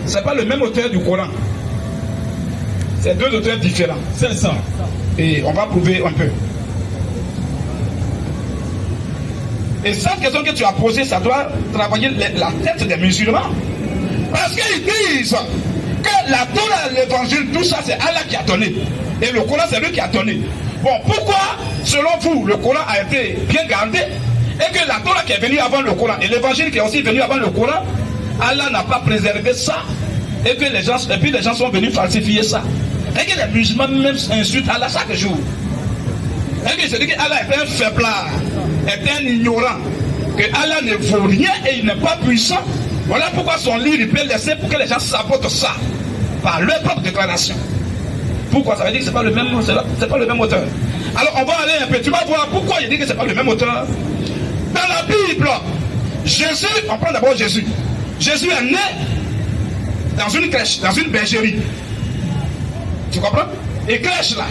c'est pas le même auteur du Coran. C'est deux auteurs différents. C'est ça. Et on va prouver un peu. Et cette question que tu as posée, ça doit travailler la tête des musulmans. Parce qu'ils disent que la Torah, l'évangile, tout ça, c'est Allah qui a donné. Et le Coran, c'est lui qui a donné. Bon, pourquoi, selon vous, le Coran a été bien gardé et que la Torah qui est venue avant le Coran et l'évangile qui est aussi venu avant le Coran, Allah n'a pas préservé ça et que les gens, et puis les gens sont venus falsifier ça. Et que les musulmans même insultent Allah chaque jour. Et que se dit que Allah est un faiblard, est un ignorant, que Allah ne vaut rien et il n'est pas puissant. Voilà pourquoi son livre il peut laisser pour que les gens sabotent ça par leur propre déclaration. Pourquoi? Ça veut dire que c'est pas le même, c'est pas le même auteur. Alors on va aller un peu, tu vas voir pourquoi il dit que c'est pas le même auteur. Dans la Bible, Jésus, on prend d'abord Jésus. Jésus est né dans une crèche, dans une bergerie. Tu comprends? Et crèche là,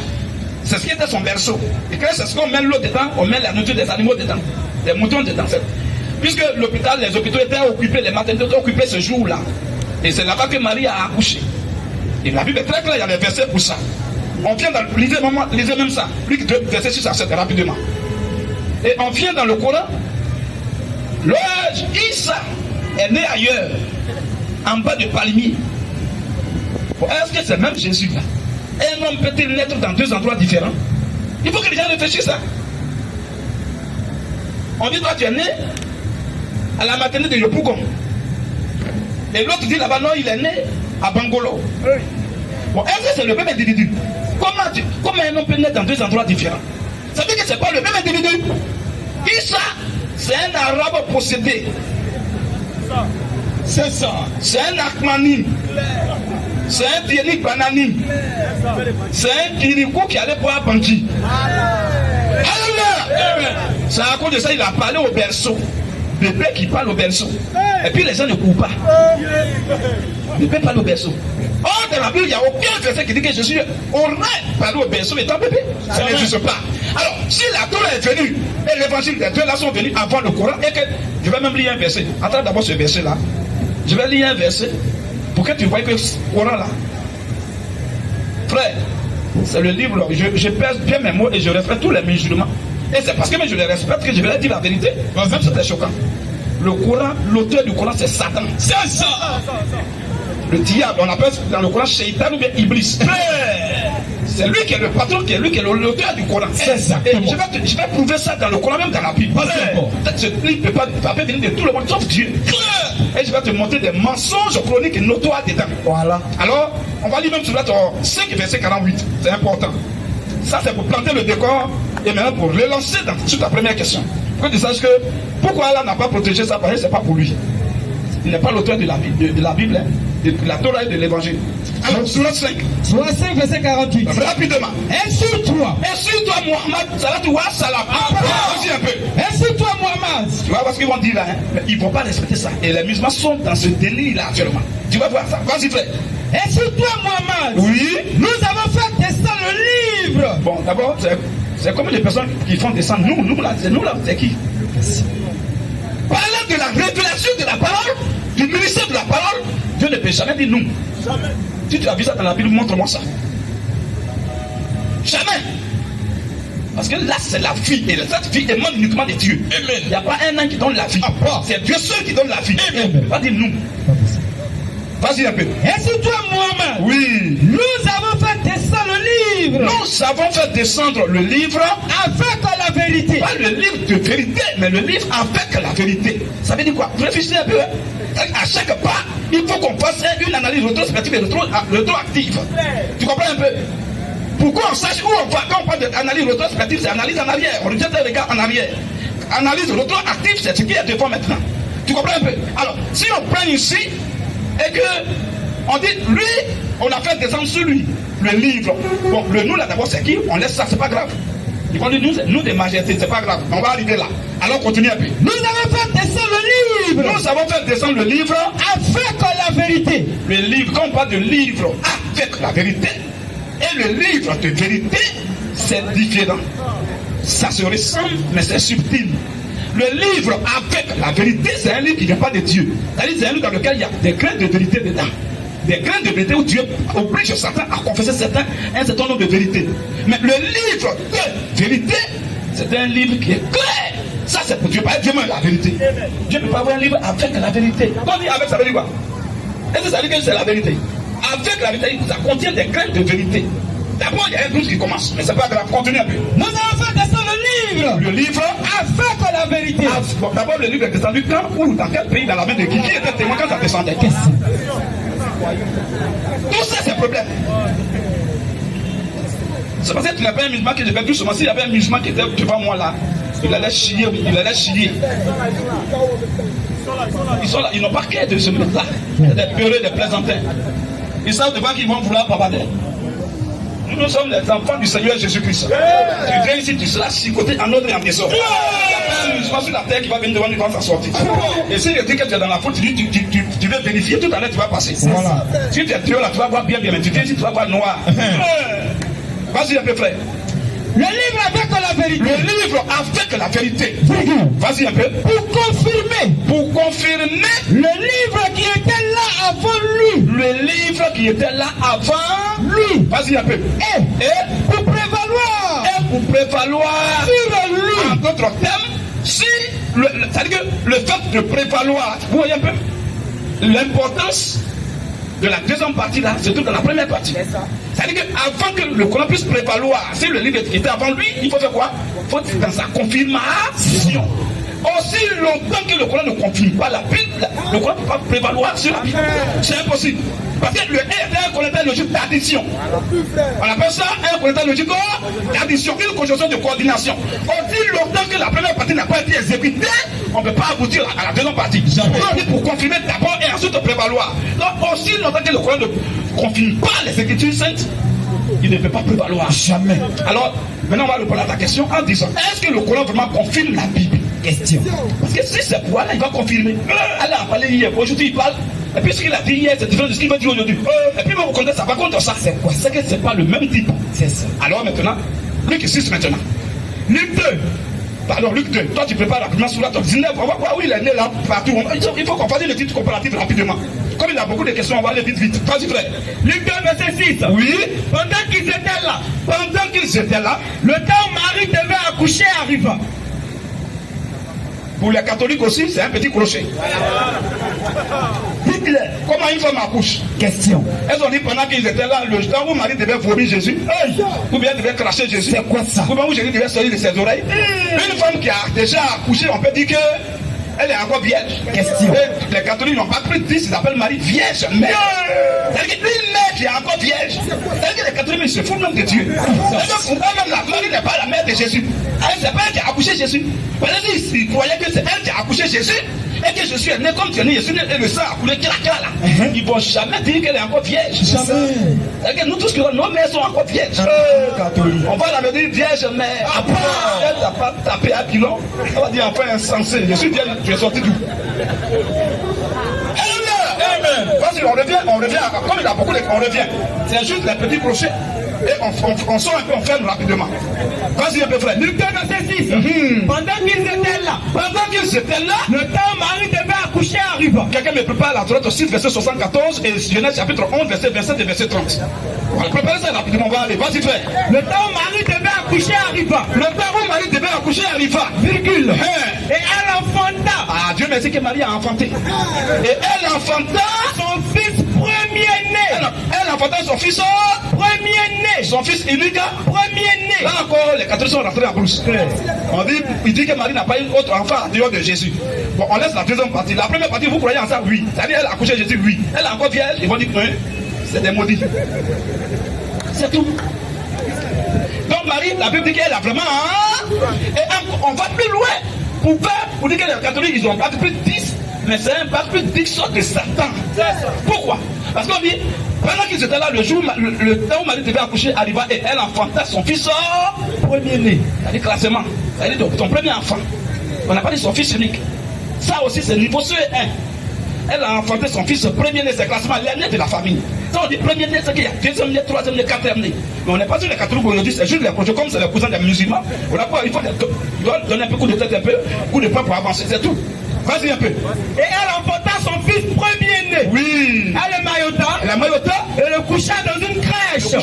c'est ce qui était son berceau. Et crèche, c'est ce qu'on met l'eau dedans, on met la nourriture des animaux dedans, des moutons dedans. Puisque l'hôpital, les hôpitaux étaient occupés, les maternités étaient occupées ce jour-là. Et c'est là-bas que Marie a accouché. Et la Bible est très claire, il y a des versets pour ça. On vient dans, lisez même ça, Luc 2, verset 6 à 7, rapidement. Et on vient dans le Coran. Isa est né ailleurs, en bas du palmier. Bon, est-ce que c'est même Jésus là? Un homme peut-il naître dans deux endroits différents? Il faut que les gens réfléchissent ça. On dit toi tu es né à la maternité de Yopougon. Et l'autre dit là-bas non, il est né à Bangolo. Bon, est-ce que c'est le même individu? Comment un homme peut naître dans deux endroits différents? Ça veut dire que ce n'est pas le même individu. Isa, c'est un arabe possédé. C'est ça. C'est un Akmanim. C'est un Tieni Bananim. C'est un Kirikou qui allait boire Banji. Alléluia. C'est à cause de ça qu'il a parlé au berceau. Bébé qui parle au berceau. Et puis les gens ne courent pas. Bébé parle au berceau. Or, dans la Bible, il n'y a aucun verset qui dit que Jésus aurait parlé au berceau étant bébé. Ça n'existe pas. Alors, si la Torah est venue et l'évangile des deux là sont venus avant le Coran, et que je vais même lire un verset. Attends d'abord ce verset là. Je vais lire un verset pour que tu vois que ce Coran là. Frère, c'est le livre, je pèse bien mes mots et je respecte tous les musulmans. Et c'est parce que je les respecte que je vais leur dire la vérité. Même si c'était choquant. Le Coran, l'auteur du Coran, c'est Satan. C'est ça. Le diable, on appelle dans le Coran Shaitan ou bien Iblis. C'est lui qui est le patron, qui est lui qui est l'auteur du Coran. C'est ça. Et je vais prouver ça dans le Coran, même dans la Bible. Peut-être ce livre ne peut pas venir de tout le monde, sauf Dieu. Et je vais te montrer des mensonges chroniques notoires dedans. Voilà. Alors, on va lire même sur la 5 verset 48. C'est important. Ça, c'est pour planter le décor et maintenant pour relancer sur ta première question. Pour que tu saches que pourquoi Allah n'a pas protégé ça, parce que ce n'est pas pour lui. Il n'est pas l'auteur de la Bible, hein, de la Torah et de l'Évangile. Alors, sur 5. Sur 5, verset 48. Rapidement. Insulte-toi. Insulte-toi, Mohammed. Salatu wa salam. Vas-y un peu. Insulte-toi, Mohammed. Tu vas voir ce qu'ils vont dire là. Hein? Mais ils ne vont pas respecter ça. Et les musulmans sont dans ce délit là actuellement. Tu vas voir ça. Vas-y, frère. Insulte-toi, Mohammed. Oui. Nous avons fait descendre le livre. Bon, d'abord, c'est comme les personnes qui font descendre. Nous là, c'est qui? Parlant de la révélation de la parole, du ministère de la parole, Dieu ne peut jamais dire nous. Jamais. Si tu as vu ça dans la Bible, montre-moi ça. Jamais. Parce que là, c'est la vie. Et cette vie émane uniquement de Dieu. Amen. Il n'y a pas un an qui donne la vie. C'est Dieu seul qui donne la vie. Amen. Pas dire nous. Vas-y un peu. Insulte-toi, Mohammed. Oui. Nous avons fait descendre le livre. Nous avons fait descendre le livre avec la vérité. Pas le livre de vérité, mais le livre avec la vérité. Ça veut dire quoi? Réfléchissez un peu. À chaque pas, il faut qu'on fasse une analyse rétrospective et rétroactive. Tu comprends un peu? Pourquoi on sache où on va? Quand on parle d'analyse rétrospective, c'est analyse en arrière. On rejette un regard en arrière. Analyse rétroactive, c'est ce qui est devant maintenant. Tu comprends un peu? Alors, si on prend ici, et que on dit, lui, on a fait descendre sur lui le livre. Bon, le nous là d'abord c'est qui? On laisse ça, c'est pas grave. Ils vont dire nous des majestés, c'est pas grave. On va arriver là. Alors continue un peu. Nous avons fait descendre le livre. Nous avons fait descendre le livre avec la vérité. Le livre, quand on parle de livre avec la vérité, et le livre de vérité, c'est différent. Ça se ressemble, mais c'est subtil. Le livre avec la vérité, c'est un livre qui ne vient pas de Dieu. C'est-à-dire c'est un livre dans lequel il y a des grains de vérité dedans. des graines de vérité où Dieu oblige Satan à confesser un certain nombre de vérités. Mais le livre de vérité, c'est un livre qui est clair. Ça, c'est pour Dieu. Pas Dieu même la vérité. Dieu ne peut pas avoir un livre avec la vérité. Quand on dit avec, ça veut dire quoi? Est-ce que ça veut dire que c'est la vérité? Avec la vérité, ça contient des graines de vérité. D'abord, il y a un doute qui commence. Mais c'est pas grave. Continue un peu. Nous avons fait descendre le livre. Le livre Avec la vérité. Bon, d'abord, le livre est descendu quand ou dans quel pays? Dans la main de qui était témoin quand ça descendait? Tout ça, c'est un problème. C'est parce que tu n'as pas un musulman que je vais tout seulement. S'il y avait un musulman qui était devant moi là, il allait chier, Ils sont là, ils n'ont pas qu'à de se mettre là. Des peureux, des plaisantins. Ils savent devant qu'ils vont vouloir bavarder. Nous sommes les enfants du Seigneur Jésus-Christ. Tu viens ici, tu seras chicoté en ordre et en désordre. Il n'y a pas un musulman sur la terre qui va venir devant nous quand ça sortit. Et si je dis que tu es dans la faute, tu veux vérifier, tout à l'heure tu vas passer. Voilà. Si tu es Dieu là, tu vas voir bien, mais tu viens ici, tu vas voir noir. Vas-y un peu, frère. Le livre avec la vérité. Le livre avec la vérité. Vas-y un peu. Pour confirmer le livre qui était là avant lui. Le livre qui était là avant lui. Vas-y un peu. Et pour prévaloir. Sur lui. En d'autres termes, si c'est-à-dire que le fait de prévaloir, vous voyez un peu l'importance de la deuxième partie là, c'est tout dans la première partie. C'est-à-dire qu'avant que le Coran puisse prévaloir, si le livre était avant lui, il faut faire quoi? Il faut être dans sa confirmation. Aussi longtemps que le Coran ne confirme pas la Bible, le Coran ne peut pas prévaloir sur la Bible. C'est impossible. Parce que le R est un commentaire logique d'addition. On appelle ça un commentaire logique d'addition, une conjonction de coordination. Aussi longtemps que la première partie n'a pas été exécutée, on ne peut pas aboutir à la deuxième partie. On dit pour confirmer d'abord et ensuite prévaloir. Donc aussi longtemps que le Coran ne confirme pas les Écritures saintes, il ne peut pas prévaloir. Jamais. Alors, maintenant on va répondre à ta question en disant, est-ce que le Coran vraiment confirme la Bible? Question. Parce que si c'est pour Allah, il va confirmer. Allah a parlé hier, aujourd'hui il parle. Et puis ce qu'il a dit hier, c'est différent de ce qu'il va dire aujourd'hui. Et puis vous reconnaissez, ça va contre ça. C'est quoi? C'est que c'est pas le même type. C'est ça. Alors maintenant, Luc 6 maintenant. Luc 2. Pardon, Luc 2. Toi tu prépares rapidement sur la top 19. On va voir où il est né là, partout. Il faut qu'on fasse le titre comparatif rapidement. Comme il a beaucoup de questions, on va aller vite. Vas-y frère. Luc 2, verset 6. Oui. Pendant qu'ils étaient là, le temps où Marie devait accoucher arriva. Pour les catholiques aussi, c'est un petit crochet. Dites-le, comment une femme accouche? Question. Elles ont dit pendant qu'ils étaient là, le temps où Marie devait vomir Jésus, ou bien devait cracher Jésus. C'est quoi ça? Ou bien où Jésus devait sortir de ses oreilles. Une femme qui a déjà accouché, on peut dire que elle est encore vierge. Question. Et les catholiques n'ont pas pris 10, ils appellent Marie vierge mère. C'est-à-dire qu'une mère qui est encore vierge. C'est-à-dire que les catholiques se foutent même de Dieu. Pour eux-mêmes, la Marie n'est pas la mère de Jésus. C'est pas elle qui a accouché Jésus. Parce qu'ils croyaient que c'est elle qui a accouché Jésus. Et que Jésus est né comme tu es né, Jésus et le sang a coulé là. Ils ne vont jamais dire qu'elle est encore vierge. Jamais. C'est-à-dire que nous tous, nos mères sont encore vierges. On va la dire vierge mère. Après, elle n'a pas tapé un pilon. On va dire enfin insensé. Je suis vierge, tu es sorti d'où? Amen. Vas-y, on revient. Comme il a beaucoup de... On revient. C'est juste les petits crochets. Et on sort un peu, on ferme rapidement. Vas-y un peu frère. Luc 2, verset 6. Pendant qu'ils étaient là, le temps où Marie devait accoucher arriva. Quelqu'un me prépare la droite au 6, verset 74 et Genèse chapitre 11, verset 27 et verset 30. On va préparer ça rapidement, on va aller. Vas-y frère. Le temps où Marie devait accoucher arriva. Le temps où Marie devait accoucher arriva. Virgule. Et elle enfanta. Ah, Dieu merci que Marie a enfanté. Et elle enfanta son fils premier-né. Elle enfanta son fils premier-né. Son fils unique premier-né. Là encore, les catholiques sont rentrés en brousse. Il dit que Marie n'a pas eu autre enfant en dehors de Jésus. Bon, on laisse la deuxième partie. La première partie, vous croyez en ça? Oui. C'est-à-dire, elle a accouché Jésus? Oui. Elle est encore vierge? Ils vont dire oui. C'est des maudits. C'est tout. Donc Marie, la Bible dit qu'elle a vraiment... Et on va plus loin. Pour dire que les catholiques, ils ont pas plus 10. Mais c'est un pas plus 10 sortes de Satan. Pourquoi? Parce qu'on dit, pendant qu'ils étaient là, le jour, le temps où Marie devait accoucher arriva et elle enfanta son fils premier-né. C'est-à-dire classement. C'est-à-dire ton premier enfant. On n'a pas dit son fils unique. Ça aussi, c'est niveau CE1. Elle a enfanté son fils premier-né, c'est classement l'aîné de la famille. Ça, on dit premier-né, c'est qu'il y a deuxième né, troisième né, quatrième né. Mais on n'est pas sur les catholiques aujourd'hui, c'est juste les projets, comme c'est les cousins des musulmans. On a pas, il doit donner un peu coup de tête, un peu, coup de poing pour avancer, c'est tout. Vas-y un peu. Et elle enfanta son fils premier-né. Oui. Elle est Mayota. Elle est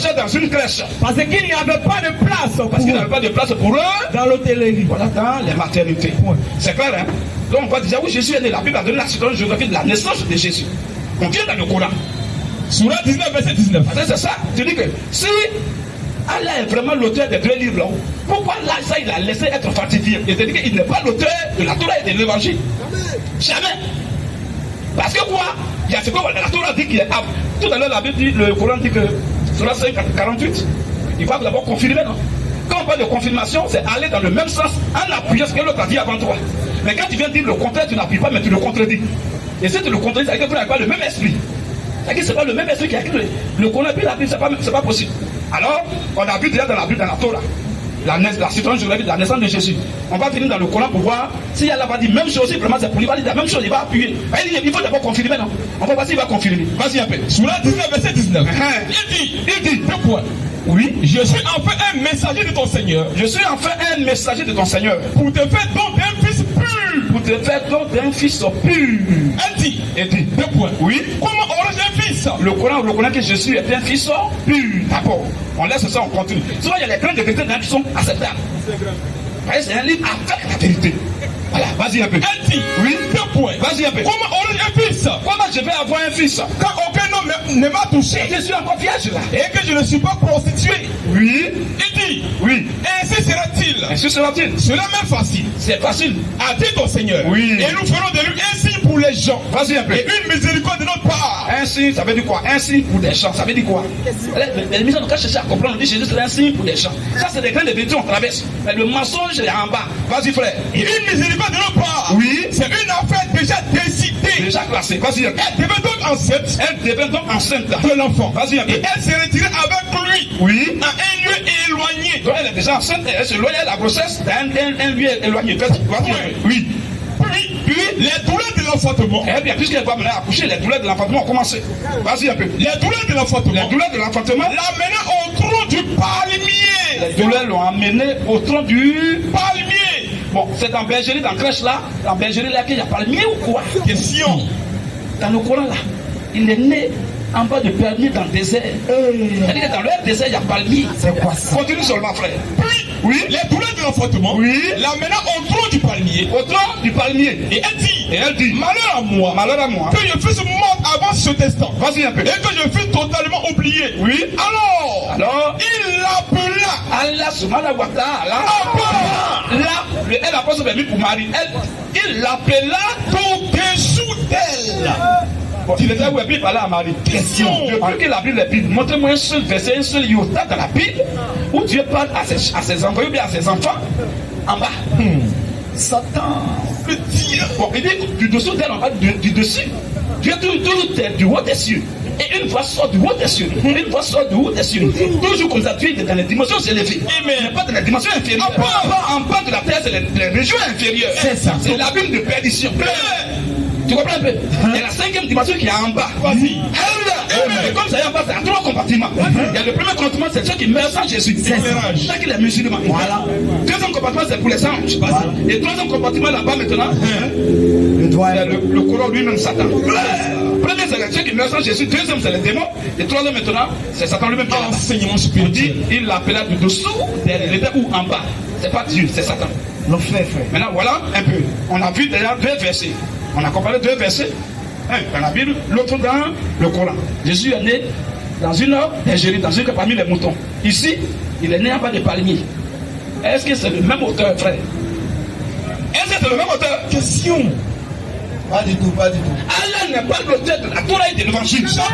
logeait dans une crèche. Parce qu'il n'y avait pas de place. Parce qu'il n'y avait pas de place pour eux. Dans l'hôtellerie. Voilà, dans les maternités. C'est clair, hein? Donc on va dire, oui, Jésus est né. La Bible a donné la situation géographique de la naissance de Jésus. On vient dans le Coran. Surah 19, verset 19. C'est ça. Tu dis que si Allah est vraiment l'auteur des deux livres, là, pourquoi là, ça, il a laissé être falsifié? Il te dit qu'il n'est pas l'auteur de la Torah et de l'évangile. Jamais. Parce que quoi? Il y a ce que la Torah dit qu'il est âme. Tout à l'heure, la Bible dit, le Coran dit que sur la 5, 48, il va d'abord confirmer, non? Quand on parle de confirmation, c'est aller dans le même sens en appuyant ce que l'autre a dit avant toi. Mais quand tu viens dire le contraire, tu n'appuies pas, mais tu le contredis. Et si tu le contredis, ça veut dire que tu n'as pas le même esprit. C'est-à-dire que ce n'est pas le même esprit qui a écrit le Coran et la Bible, c'est pas possible. Alors, on a vu déjà dans la Bible, dans la Torah, la situation géographique de la naissance de Jésus. On va venir dans le Coran pour voir si Allah va dire même chose, vraiment c'est pour lui, il va dire la même chose, il va appuyer. Il faut d'abord confirmer, non? On va voir s'il va confirmer. Vas-y un peu. Surah 19, verset 19. Il dit, deux points. Oui, je suis enfin un messager de ton Seigneur. Je suis enfin un messager de ton Seigneur. Pour te faire don d'un fils pur. Pour te faire don d'un fils pur. Elle dit, deux points. Oui. Comment aurais-je un fils? Le Coran reconnaît que Jésus est un fils pur. D'accord. On laisse ça, on continue. Souvent, il y a les grains de vérité qui sont acceptables. C'est un livre avec la vérité. Voilà, vas-y un peu. Elle dit, oui, deux points. Vas-y un peu. Comment aurais-je un fils? Comment je vais avoir un fils? Quand aucun homme ne m'a touché. Je suis encore vierge là. Et que je ne suis pas prostitué. Oui. Il dit, oui. Ainsi sera-t-il. Ainsi sera-t-il. Cela m'est facile. C'est facile. A dit ton Seigneur. Oui. Et nous ferons de lui un signe pour les gens. Vas-y un peu. Et une miséricorde de notre part. Un signe, ça veut dire quoi? Un signe pour des gens, ça veut dire quoi? Les missions, quand chercher à comprendre, on dit Jésus c'est un signe pour des gens. Ça, c'est des grains de vérité, on traverse. Mais le mensonge est en bas. Vas-y, frère. Et une miséricorde de notre part. Oui. C'est une affaire déjà décidée. Déjà classée. Vas-y. Elle devait donc enceinte. Elle devait donc enceinte de l'enfant. Vas-y. Et elle s'est retirée avec lui. Oui. À un lieu éloigné. Donc elle est déjà enceinte et elle se loigne à la grossesse dans un lieu éloigné. Oui. Puis les douleurs de l'enfantement. Eh bien, puisqu'elle va maintenant accoucher, les douleurs de l'enfantement ont commencé. Vas-y un peu. Les douleurs de l'enfantement. Les douleurs de l'enfantement. L'amener au tronc du palmier. Les douleurs l'ont amené au tronc du palmier. Bon, c'est dans bergerie, dans crèche là, dans bergerie là qu'il y a palmier ou quoi? Question. Dans le Coran là, il est né en bas de palmier dans le désert. C'est-à-dire que dans leur désert, il y a palmier. C'est quoi ça? Continue seulement, frère. Puis, oui, les douleurs de l'enfantement. Oui. L'amenant au tronc du palmier. Au tronc du palmier. Et elle dit, malheur à moi. Malheur à moi. Que je fusse morte avant ce instant. Vas-y un peu. Et que je fus totalement oublié. Oui. Alors, il l'appela. Allah subhanahu wa ta'ala. Là, elle a pas son permis pour Marie. Il l'appela au-dessous d'elle. Bon, il était où la Bible parlait à Marie. Question. Depuis que la Bible est Bible, montrez-moi un seul verset, un seul iota dans la Bible où Dieu parle à ses envoyés ou bien à ses enfants en bas. Satan. Le Dieu. Bon, il dit du dessous d'elle, en bas du dessus. Dieu est du haut des cieux. Et une voix sort du haut des cieux. Une voix sort du haut des cieux. Toujours comme ça, tu es dans les dimensions élevées. Mais pas dans les dimensions inférieures. En bas de la terre, c'est les régions inférieures. C'est ça. C'est l'abîme de perdition. Tu comprends un peu? Il y a la cinquième dimension qui est en bas. Vas-y. Et comme ça, il y a en bas, c'est en trois compartiments. Il y a le premier compartiment, c'est ceux qui meurent sans Jésus. C'est ça qui est musulman. Voilà. Deuxième compartiment, c'est pour les anges. Et troisième compartiment là-bas maintenant, c'est le Coran lui-même, Satan. Premier, c'est ceux qui meurent sans Jésus. Deuxième, c'est les démons. Et troisième maintenant, c'est Satan lui-même qui est là. Enseignement spirituel. Il l'appela du dessous, il était où en bas. C'est pas Dieu, c'est Satan. L'enfer, frère. Maintenant, voilà un peu. On a vu déjà deux versets. On a comparé deux versets. Un dans la Bible, l'autre dans le Coran. Jésus est né dans une bergerie, dans une parmi les moutons. Ici, il est né en bas des palmiers. Est-ce que c'est le même auteur, frère? Est-ce que c'est le même auteur? Question. Pas du tout, pas du tout. Allah n'est pas l'auteur de la Torah et de l'évangile. Ça,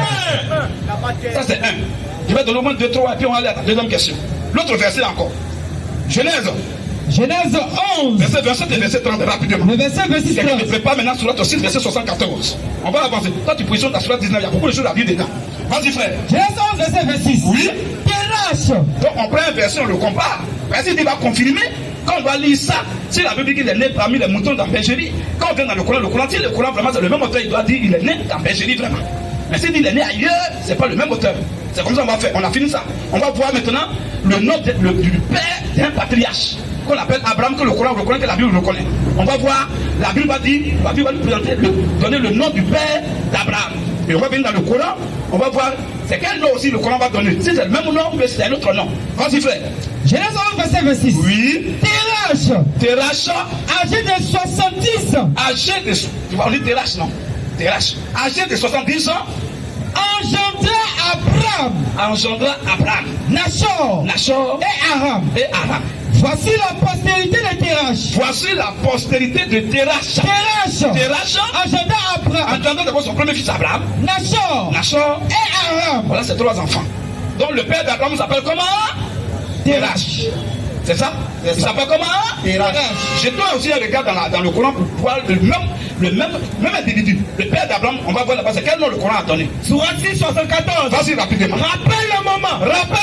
c'est un. Je vais donner au moins 2, 3 et puis on va aller à la deuxième question. L'autre verset encore. Genèse 11. Verset 27 et verset 30 rapidement. Le verset 26. Quelqu'un ne prépare maintenant sur l'autre 6, verset 74. On va avancer. Toi, tu positionnes ta sur 19, il y a beaucoup de choses à dire dedans. Vas-y, frère. Genèse 11, verset 26. Oui. Pérache. Donc, on prend un verset, on le compare. Vas-y, il va confirmer. Quand on va lire ça, si la Bible dit qu'il est né parmi les moutons dans la bergerie, quand on vient dans le Coran, si le Coran vraiment c'est le même auteur, il doit dire qu'il est né dans la bergerie vraiment. Mais s'il dit qu'il est né ailleurs, c'est pas le même auteur. C'est comme ça qu'on va faire. On a fini ça. On va voir maintenant le nom du père d'un patriarche qu'on appelle Abraham, que le Coran reconnaît, que la Bible reconnaît. On va voir, la Bible va dire, la Bible va nous présenter, donner le nom du père d'Abraham. Et on va venir dans le Coran, on va voir c'est quel nom aussi le Coran va donner. Si c'est le même nom, mais c'est un autre nom. Vas-y frère. Genèse 11, verset 26. Oui. Terach, âgé de 70 ans. Âgé de... Tu vas dire Terach, non? Terach. Âgé de 70 ans. Engendra Abraham. Nachor. Et Aram. Voici la postérité de Terach. Voici la postérité de Terach. Terach engendra Abraham. Engendra d'abord son premier fils Abraham. Nachor. Et Aram. Voilà ces trois enfants. Donc le père d'Abraham s'appelle comment? Terach. C'est ça? Il s'appelle comment? Terach. Jetons aussi un regard dans le Coran pour voir le même individu. Le père d'Abraham, on va voir là-bas, c'est quel nom le Coran a donné? Sourate 6, 74. Vas-y rapidement. Rappelle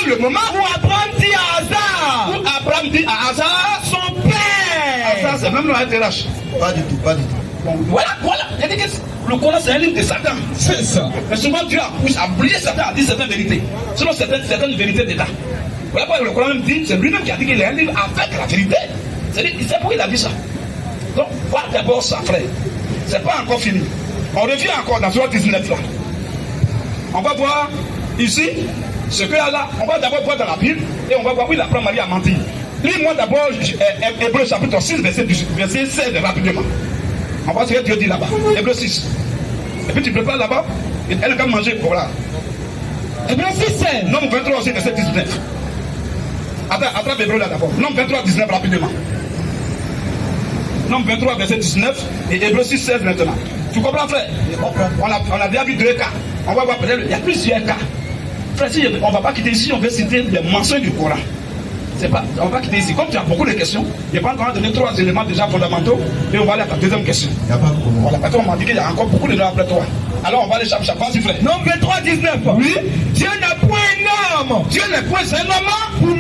le moment où Abraham dit à Hazar. Où Abraham dit à Hazar, son père. Hazar, c'est même nom à Terach. Pas du tout. Bon, voilà. Il dit que le Coran c'est un livre de Satan. C'est ça. Mais souvent Dieu a oublié Satan, a dit certaines vérités. Sinon certaines vérités d'État. Voilà pourquoi le Coran même dit, c'est lui-même qui a dit qu'il est un livre avec la vérité. C'est-à-dire, il sait pourquoi il a dit ça. Donc, voir d'abord ça, frère. C'est pas encore fini. On revient encore dans Sourate 19 là. On va voir ici ce qu'il y a là. On va d'abord voir dans la Bible et on va voir où il apprend Marie à mentir. Lis-moi d'abord Hébreu chapitre 6, verset 16 rapidement. On va voir ce que Dieu dit là-bas. Hébreu 6. Et puis tu prépares là-bas. Et elle va manger pour là. Hébreu 6, 16. Nombre 23 aussi, verset 19. Attrape Hébreu là d'abord. Nombre 23, 19 rapidement. Nombre 23, verset 19 et Hébreu 6, 16 maintenant. Tu comprends, frère? On a déjà vu 2 cas. On va voir peut-être, il y a plusieurs cas. Frère, si on ne va pas quitter ici, on veut citer les mensonges du Coran. On va quitter ici. Comme tu as beaucoup de questions, je vais encore donner 3 éléments déjà fondamentaux et on va aller à ta deuxième question. Il n'y a pas de problème. Voilà, parce qu'on m'a dit qu'il y a encore beaucoup de noms après toi. Alors on va aller chaque vas-y frère. Nombre 23, 19. Oui. Dieu n'est point un homme. Dieu n'est point un homme pour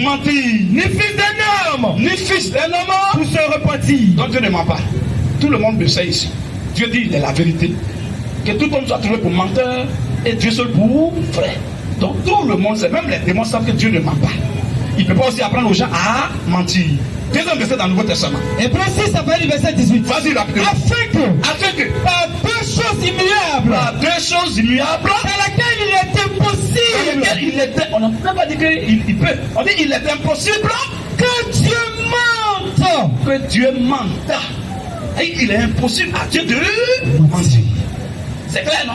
mentir. Ni fils d'un homme. Ni fils d'un homme pour se repentir. Donc Dieu ne ment pas. Tout le monde le sait ici. Dieu dit il est la vérité. Que tout homme soit trouvé pour menteur et Dieu seul pour frère. Donc tout le monde sait, même les démons savent que Dieu ne ment pas. Il ne peut pas aussi apprendre aux gens à mentir. Deuxième verset dans le Nouveau Testament. Hébreu 6, ça va le verset 18. Vas-y rapidement. Afin que par 2 choses immuables. Dans laquelle il est impossible. On n'a même pas dit qu'il peut. On dit il est impossible que Dieu mente. Et il est impossible à Dieu de mentir. C'est clair, non?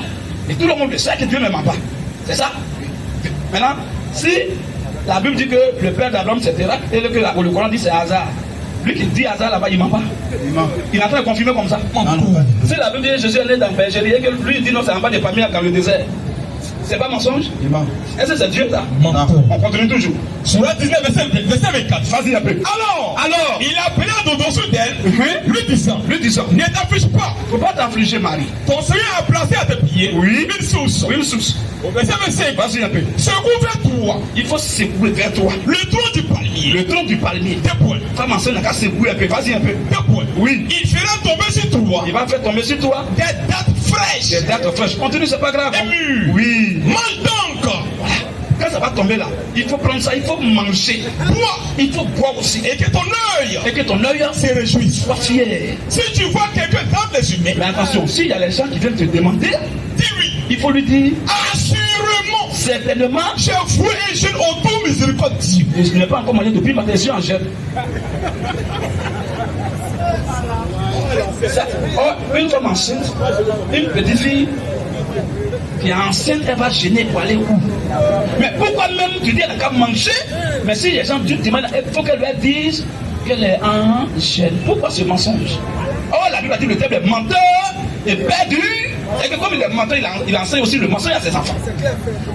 Et tout le monde le sait que Dieu ne ment pas. C'est ça? Maintenant, si la Bible dit que le père d'Abraham c'est Terach et que le Coran dit c'est Hazar. Lui qui dit Hazar là-bas, il ment pas. Il est en train de confirmer comme ça. Si la Bible dit Jésus est né dans le bergerie et que lui il dit non, c'est en bas des palmiers dans le désert. C'est pas mensonge? Est-ce que c'est Dieu là? On continue toujours. Surat 19, verset 24. Vas-y un peu. Alors, il appela au-dessus d'elle, lui disant, ne t'afflige pas. Faut pas t'affliger, Marie. Ton Seigneur a placé à tes pieds une source. Une source. Au verset 25, vas-y un peu. Secoue vers toi. Il faut secouer vers toi. Le tronc du palmier. Le tronc du palmier. Tes points. Femme enceinte n'a qu'à secouer un peu. Vas-y un peu. Tes points. Oui. Il fera tomber sur toi. Il va faire tomber sur toi des dattes fraîches. Des dattes fraîches. Continue, c'est pas grave. Des mûres. Oui. Mange donc. Voilà. Quand ça va tomber là, il faut prendre ça, il faut manger. Bois. Il faut boire aussi. Et que ton œil se réjouisse. Sois fier. Si tu vois quelqu'un dans les humains. Mais attention, s'il y a les gens qui viennent te demander, dis-lui. Il faut lui dire. Assurément. Certainement. J'ai voué un jeûne au tout miséricordieux. Et je n'ai pas encore mangé depuis ma décision en jeûne. Une femme enceinte, une petite fille qui est enceinte, elle va gêner pour aller où? Mais pourquoi même tu dis qu'elle a qu'à manger? Mais si les gens te demandent, il faut qu'elle leur dise qu'elle est en jeûne. Pourquoi ce mensonge? Oh, la Bible a dit le terme est menteur et perdu. Et que comme il est menteur, il enseigne aussi le mensonge à ses enfants.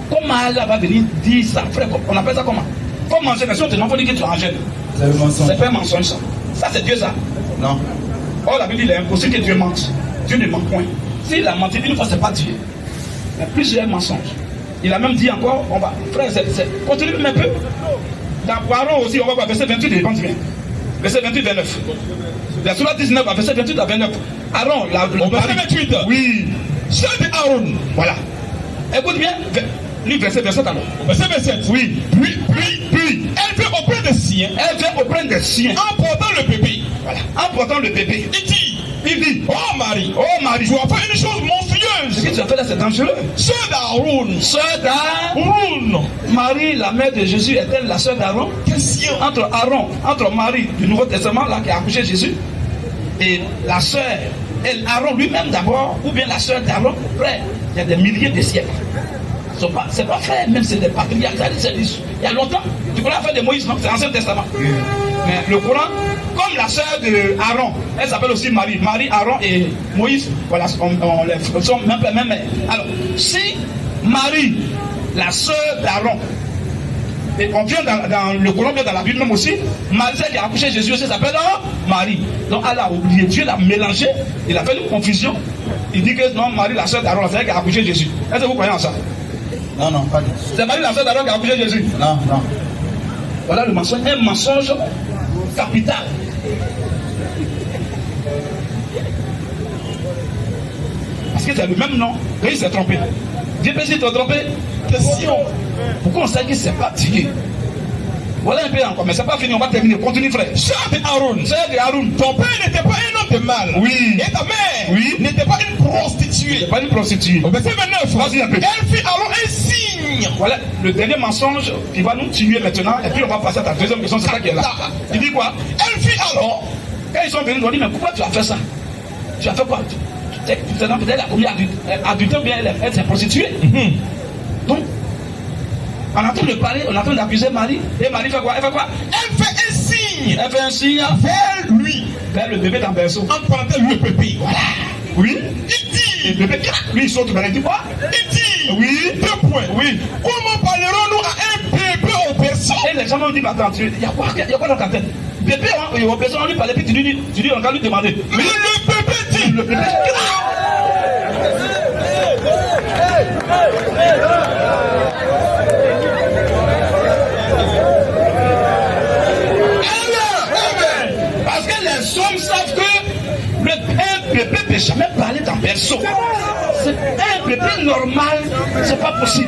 Comment elle va venir dire ça, frère? On appelle ça comment? Faut manger, mais si on te demande, il faut dire que tu es en jeûne. C'est le mensonge. C'est pas un mensonge ça. Ça c'est Dieu ça. Non. Oh, la Bible dit il est impossible que Dieu mente. Dieu ne ment point. S'il a menti une fois, c'est pas Dieu. Il y a plusieurs mensonges. Il a même dit encore, on va, frère, continue un peu. Dans Aaron aussi, on va voir verset 28 et 29. Verset 28 29. La sourate 19, verset 28 à 29. Aaron, verset 28. Oui. Chef d'Aaron. Voilà. Écoute bien. Lui, verset 27 alors. Verset 27. Oui. Puis. Elle vient auprès des siens. En portant le bébé. Voilà. En portant le bébé. Il dit, oh Marie, tu as fait une chose monstrueuse. dangereuse. Ce que tu as fait là, c'est dangereux. Sœur d'Aaron. Sœur d'Aaron. Marie, la mère de Jésus, est-elle la sœur d'Aaron? Question. Entre Marie du Nouveau Testament, là, qui a accouché Jésus, et la sœur, Aaron lui-même d'abord, ou bien la sœur d'Aaron, frère, il y a des milliers de siècles. C'est pas frère, même c'est des patriarches. Il y a longtemps. Tu connais l'affaire de Moïse, non? C'est l'Ancien Testament. Mais le Coran, comme la sœur de Aaron, elle s'appelle aussi Marie. Marie, Aaron et Moïse, voilà, on les sont même mère. Alors, si Marie, la sœur d'Aaron, et on vient dans le Coran, dans la Bible même aussi, Marie qui a accouché Jésus aussi s'appelle Marie. Donc elle a oublié, Dieu l'a mélangé, il a fait une confusion. Il dit que non, Marie, la sœur d'Aaron, c'est elle qui a accouché Jésus. Est-ce que vous croyez en ça? Non, non, pas du tout. C'est Marie, la sœur d'Aaron, qui a accouché Jésus. Non, non. Voilà le mensonge, un mensonge capital. Parce que c'est le même nom, et il s'est trompé. Dieu peut s'être trompé. Question. Pourquoi on sait qu'il ne s'est pas tiré? Voilà un peu encore, mais c'est pas fini, on va terminer. Continue, frère. Sœur d'Aaron. Sœur d'Aaron. Ton père n'était pas un homme de mal. Oui. Et ta mère oui. n'était pas une prostituée. C'est pas une prostituée. Au verset 29. Vas-y un peu. Elle fit alors un signe. Voilà le dernier mensonge qui va nous tuer maintenant. Et puis on va passer à ta deuxième question, c'est ça qui est là. Il dit quoi? Elle fit alors. Quand ils sont venus, ils ont dit, mais pourquoi tu as fait ça? Tu as fait quoi? Peut-être elle a commis adultère, bien elle s'est prostituée. Donc, on entend de parler, on entend d'accuser Marie. Et Marie fait quoi? Elle fait quoi? Elle fait un signe. Elle fait un signe vers lui. Vers le bébé dans le berceau. En parenthèse, le bébé. Voilà. Oui. Il dit. Et le bébé, lui, il saute, il dit quoi? Il dit. Oui. 2 points. Oui. Comment parlerons-nous à un bébé au berceau? Et les gens m'ont dit, mais attends, il y a quoi dans ta tête? Bébé, au berceau, on lui parlait, puis tu dis, on va lui demander. Mais le bébé dit. Le bébé. Parce que les hommes savent que un bébé ne peut jamais parler dans berceau. C'est un bébé normal, c'est pas possible.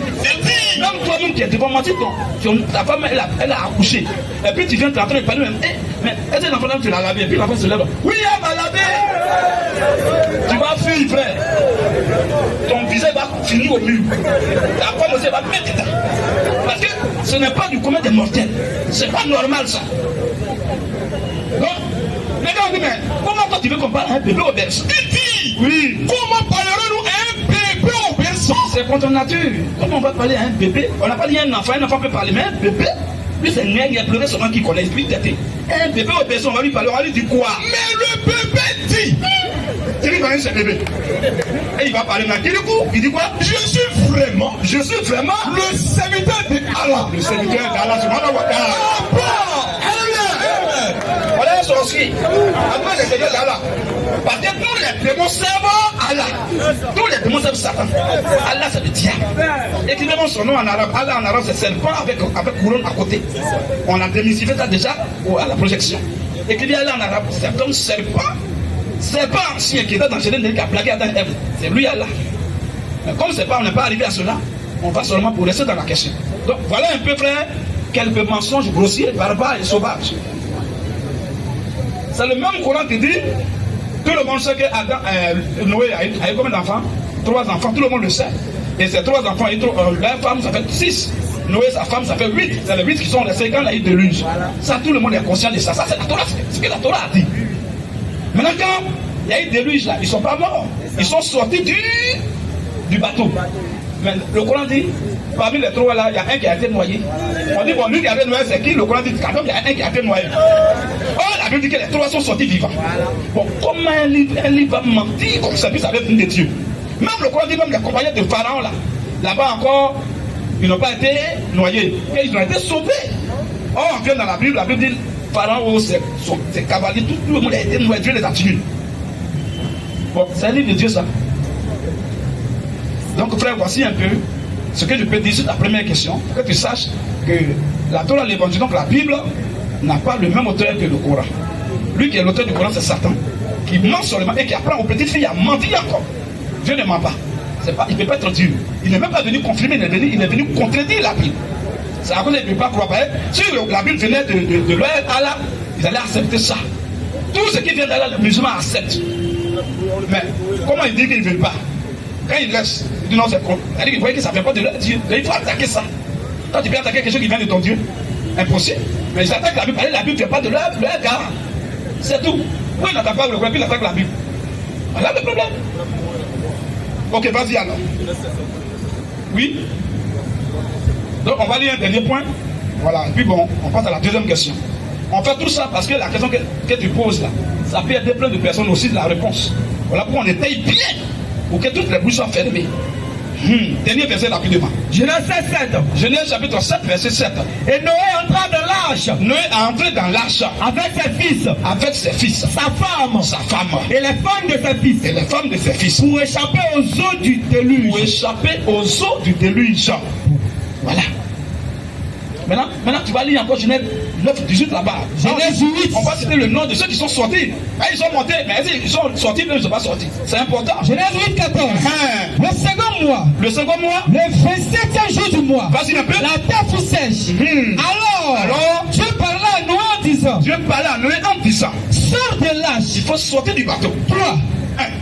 Même toi-même qui es devant moi, ta femme elle a accouché. Et puis tu viens t'entendre et parler même. Mais est-ce que l'enfant tu l'as lavé? Et puis l'enfant se lève. Oui, elle va laver. Tu vas fuir, frère. Ton visage va finir au mur. La femme aussi va mettre dedans. Parce que ce n'est pas du commun des mortels. C'est pas normal ça. Donc, les gars, on dit, mais comment toi tu veux qu'on parle à un bébé au berceau? Il dit. Oui. Comment parlerons-nous à un bébé au berceau? C'est contre nature. Comment on va parler à un bébé? On n'a pas dit un enfant peut parler, mais un bébé, lui c'est né, il a pleuré seulement qui connaît, lui têté. Un bébé au berceau, on va lui parler, on va lui dire quoi? Mais le bébé dit. Tu lui connais ce bébé. Et il va parler maintenant. Il dit quoi? Je suis vraiment le serviteur d'Allah. Le serviteur d'Allah, subhanahu wa ta'ala. Voilà un sorcier. Après le serviteur d'Allah. Parce que tous les démons servent Allah. Tous les démons servent Satan. Allah c'est le diable. Écrivez-moi son nom en arabe. Allah en arabe c'est serpent avec couronne à côté. On a démystifié ça déjà à la projection. Écrivez Allah en arabe. C'est comme serpent. C'est pas ancien qui était dans le Genèse qui a plaqué Adam et Ève. C'est lui Allah. Mais comme c'est pas, on n'est pas arrivé à cela, on va seulement pour rester dans la question. Donc voilà un peu, frère, quelques mensonges grossiers, barbares et sauvages. C'est le même Coran qui dit, tout le monde sait que Noé a eu combien d'enfants? 3 enfants, tout le monde le sait. Et ces 3 enfants, leur femme, ça fait 6. Noé, sa femme, ça fait 8. C'est les 8 qui sont restés quand il y a eu déluge. Ça, tout le monde est conscient de ça. Ça, c'est la Torah, c'est ce que la Torah a dit. Maintenant, quand il y a eu déluge là, ils ne sont pas morts. Ils sont sortis du bateau. Mais le Coran dit, parmi les 3 là, il y a un qui a été noyé. On dit, bon, lui qui a été noyé, c'est qui? Le Coran dit, quand même, il y a un qui a été noyé. Oh, la Bible dit que les 3 sont sortis vivants. Bon, comment un livre va mentir comme ça, puis ça va venir de Dieu? Même le Coran dit, même les compagnons de Pharaon là, là-bas encore, ils n'ont pas été noyés. Et ils ont été sauvés. Oh, on vient dans la Bible dit, Pharaon, ses cavaliers, tout le monde a été noyé, Dieu les a tués. Bon, c'est un livre de Dieu ça. Donc frère, voici un peu ce que je peux dire sur ta première question, pour que tu saches que la Torah, l'évangile, donc la Bible, n'a pas le même auteur que le Coran. Lui qui est l'auteur du Coran, c'est Satan, qui ment seulement et qui apprend aux petites filles à mentir encore. Dieu ne ment pas. Il ne peut pas être Dieu. Il n'est même pas venu confirmer, il est venu contredire la Bible. C'est à cause qu'ils ne peuvent pas croire. Si la Bible venait de leur Allah, ils allaient accepter ça. Tout ce qui vient d'Allah, les musulmans acceptent. Mais comment ils disent qu'ils ne veulent pas? Quand il laisse, il dit non, c'est con. C'est-à-dire qu'il voyait que ça ne fait pas de leur Dieu. Il faut attaquer ça. Quand tu peux attaquer quelque chose qui vient de ton Dieu, impossible. Mais ils attaquent la Bible. La Bible ne fait pas de leur gars. C'est tout. Oui, il n'attaque pas le Coran, puis il attaque la Bible. Voilà le problème. Ok, vas-y alors. Oui. Donc on va lire un dernier point. Voilà. Et puis bon, on passe à la deuxième question. On fait tout ça parce que la question que tu poses là, ça peut aider plein de personnes aussi de la réponse. Voilà pourquoi on étaye bien pour que toutes les bouches soient fermées. Dernier verset rapidement. Genèse 7. Genèse chapitre 7, verset 7. Et Noé entra dans l'arche. Noé a entré dans l'arche avec ses fils. Avec ses fils. Sa femme. Sa femme. Et les femmes de ses fils. Et les femmes de ses fils. Pour échapper aux eaux du déluge. Pour échapper aux eaux du déluge. Voilà. Maintenant, tu vas lire encore Genèse 9, 18 là-bas. Genèse 8. On va citer le nom de ceux qui sont sortis. Ils sont montés, mais ils sont sortis, mais ils ne sont pas sortis. C'est important. Genèse 8, 14. Le second mois. Le second mois. Le 27e jour du mois. Vas-y un peu. La terre fut sèche. Alors, Dieu parla à Noé en disant. Dieu parla à Noé en disant. Sors de l'arche. Il faut sortir du bateau.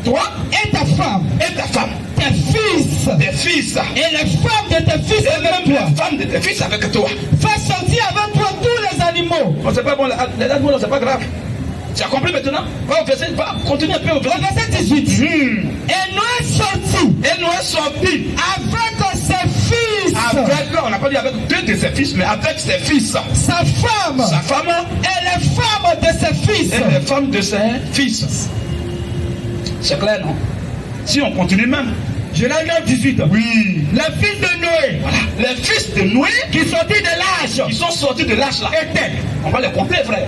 Toi et ta femme. Et ta femme. Tes fils. Tes fils. Et les femmes de tes fils avec toi. Les femmes de tes fils avec toi. Fais sortir avec toi tous les animaux. Bon, c'est pas bon, les animaux, c'est pas grave. Tu as compris maintenant? Va continuer un peu au verset 18. Et Noé sortit. Avec ses fils. On n'a pas dit avec deux de ses fils, mais avec ses fils. Sa femme. Et les femmes de ses fils. Et les femmes de ses fils. C'est clair, non? Si on continue même. Genèse 18. Oui. Les fils de Noé. Voilà. Les fils de Noé qui sortis de l'arche. Ils sont sortis de l'arche là. Étaient. On va les compter, frère.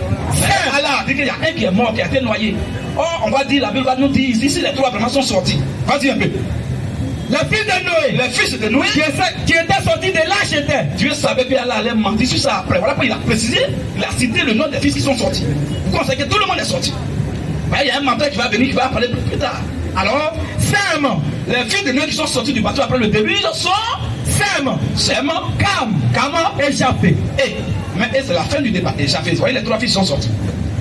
Allah dit qu'il y a un qui est mort, qui a été noyé. Or, on va dire, la Bible va nous dire ici, les trois vraiment sont sortis. Vas-y un peu. Les fils de Noé. Les fils de Noé qui étaient sortis de l'arche étaient. Dieu savait qu'Allah allait mentir sur ça après. Voilà pourquoi il a précisé, il a cité le nom des fils qui sont sortis. Vous pensez que tout le monde est sorti. Il y a un menteur qui va venir, qui va parler plus tard. Alors, Sem, les filles de Noé qui sont sortis du bateau après le déluge sont Sem, Cam et Japheth. Mais c'est la fin du débat. Et Japheth, vous voyez, les trois filles sont sorties.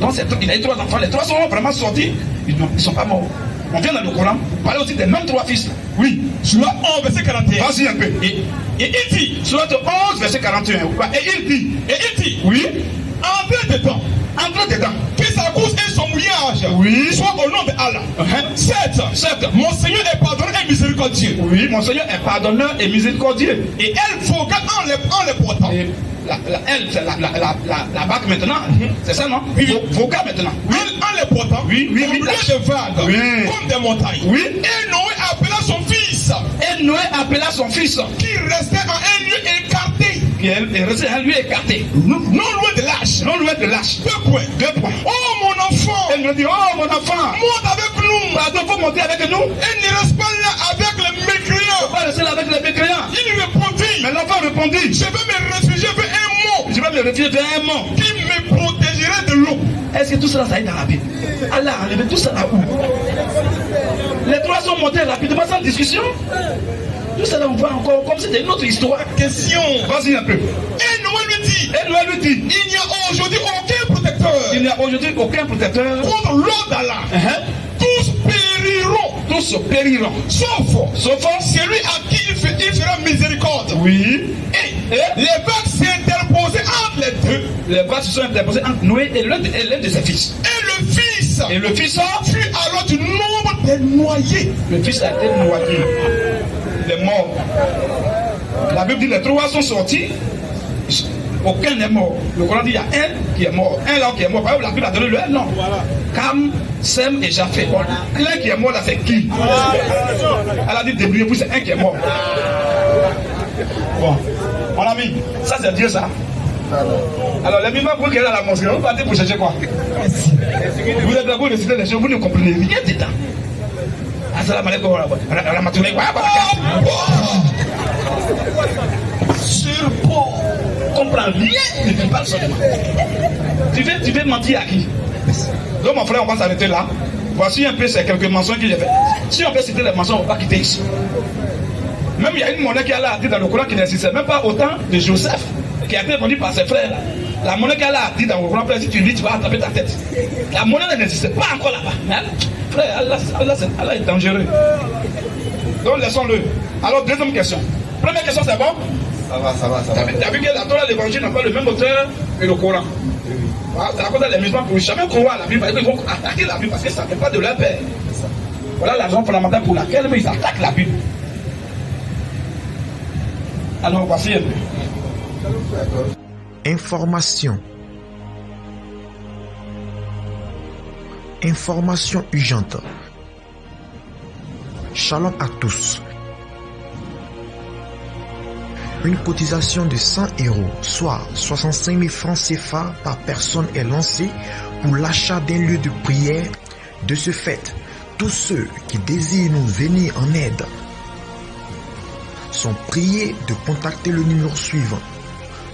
Donc il a eu trois enfants, les trois sont vraiment sortis, ils ne sont pas morts. On vient dans le Coran, parler aussi des mêmes trois fils. Oui. Surat 11, verset 41. Vas-y un peu. Et il dit, Surat 11, verset 41. Et il dit, oui, entrez dedans, que sa cause et son mouillage soit au nom de Allah. Certes, mon Seigneur est pardonneur et miséricordieux. Oui, mon Seigneur est pardonneur et miséricordieux. Et elle vogua en les portant. Elle, c'est la barque maintenant. C'est ça, non? Oui. Voga maintenant. Oui. En les portant. Oui. Au milieu de vagues. Oui. Comme des montagnes. Oui. Et Noé appela son fils. Qui restait en un lieu écarté. Qui est resté en un lieu écarté. Non loin de l'arche. 2 points. Oh mon enfant. Elle me dit, oh mon enfant. Monte avec nous. Pardon, faut monter avec nous. Et ne reste pas là avec les mécréants. Pas rester là avec les mécréants. Il répondit. Mais l'enfant répondit. Je vais me réfugier vers un mot. Qui me protégerait de l'eau. Est-ce que tout cela ça est dans la Bible? Allah a enlevé tout ça là où? Les trois sont montés rapidement sans discussion. Tout ça là on voit encore comme c'était une autre histoire. Question. Vas-y un peu. Et Noé lui dit. Il n'y a aujourd'hui aucun protecteur. Il n'y a aujourd'hui aucun protecteur contre l'eau d'Allah. Tous périront. Sauf celui à qui il fera miséricorde. Oui. Et les vagues s'interposaient entre les deux. Les vagues se sont interposées entre Noé et l'un de ses fils. Et le fils fut alors du nombre des noyés. Le fils a été noyé. Il est mort. La Bible dit les trois sont sortis. Aucun n'est mort. Le Coran dit il y a un qui est mort. Un là qui est mort. Par exemple, la Bible a donné le nom. Cam, Sem et Japheth. Bon, l'un qui est mort là, c'est qui? Elle a dit débrouillez-vous, c'est un qui est mort. Bon, mon ami, ça c'est Dieu ça. Alors les mimans pour qu'elle est à la mosquée, vous partez pour chercher quoi? Vous êtes d'abord réciter les choses, vous ne comprenez rien dedans. Assalamu alaikum wa rahmatullahi wa barakatuh. Surpot. Comprends rien, tu parles seulement. Tu veux mentir à qui? Donc mon frère, on va s'arrêter là. Voici un peu ces quelques mensonges que j'ai fait. Si on peut citer les mensonges, on va pas quitter ici. Même il y a une monnaie qui a dit dans le Coran qui n'existait même pas autant de Joseph, qui a été vendue par ses frères. La monnaie qu'elle a dit dans le Coran, si tu lis, tu vas attraper ta tête. La monnaie n'existait pas encore là-bas. Frère, Allah est dangereux. Donc laissons-le. Alors deuxième question. Première question, c'est bon? Ça va. T'as vu que la Torah et l'évangile n'ont pas le même auteur que le Coran. Voilà, c'est à cause de l'amusement pour jamais croire à la Bible. Ils vont attaquer la Bible parce que ça ne fait pas de leur père. Voilà la raison fondamentale pour laquelle ils attaquent la Bible. Alors voici un peu. Information. Information urgente. Shalom à tous. Une cotisation de 100 €, soit 65 000 francs CFA par personne est lancée pour l'achat d'un lieu de prière. De ce fait, tous ceux qui désirent nous venir en aide sont priés de contacter le numéro suivant: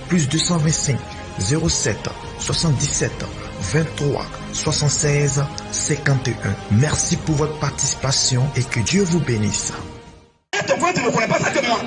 plus 225 07 77 23 76 51. Merci pour votre participation et que Dieu vous bénisse. Ton frère, tu ne connais pas ça que moi.